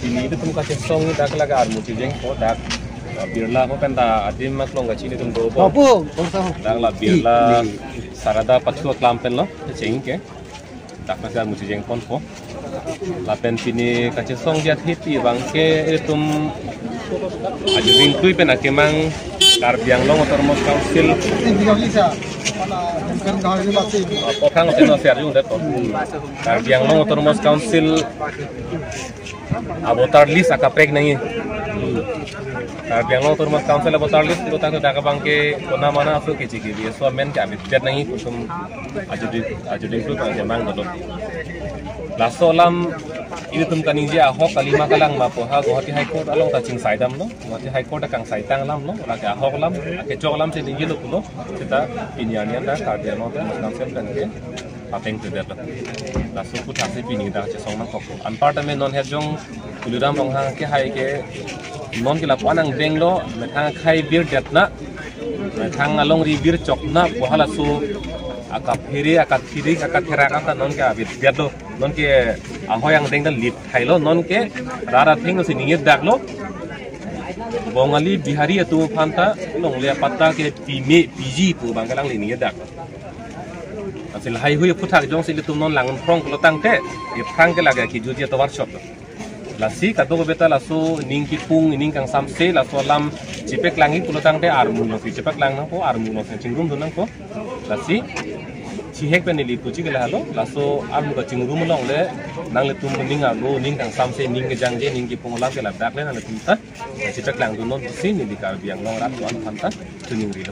ini itu tum kasih song dak laga armu cijeng ko dak birla ko penta adim mak long gachi ni tum do bo dak la birla sarada patcho klampen lo cheng ke dak laga armu cijeng pon ko la pen pini kasih song dia hiti bang ke tum aju ring tui pen akemang karbiang long otor mos council Pokang oteno serjung deto. Karbiang long otor mos council abotar list akaprek nangi. Karbiang long otor mos council abotar list itu tangto daga bangke kona mana asu kecik ini. So men ke abit biar nangi kusum ajuding tu tang jemang dodo. Laso lam ini tum kaningja ahok kalima kalang mapo ha Guwahati High Court along taching saidam no Guwahati High Court akang saitang lam no lagi ahok lam ake jok lam sini yelo pulo kita pinjanian dah karbiang no dah council dan ke papeng tu dah laso put hasil pini dah cesong mang koko anpartame non herjong kuliram rong hang ke hai ke non kila panang benglo metang khai bir datna metang along ribir chokna bohala su akat therakan non ke abit biado non ke ahoy yang dengdal lip thailo non ke rara thing sini daklo bongali bihari atu phanta longle patta ke piji pu bangkalang lini dak asil hai hui puthak jong sili tum non langun prong lo tangte ye phang ke laga ki juji to workshop lasi kado beta lasu ning ki pung ning kang samse lasu lam cipek langi pulo tangte armu no fi cipek lang nang ko armu no chingrum dunang ko lasi cihek penili puci ke halo laso armu ka chingrum long le nang le tum ning ago ning kang samse ning ke jangje ning ki pung lam ke la dak le nang le tum ta cipek lang dunon sin ni di Karbiang long rat wan phanta tuning ri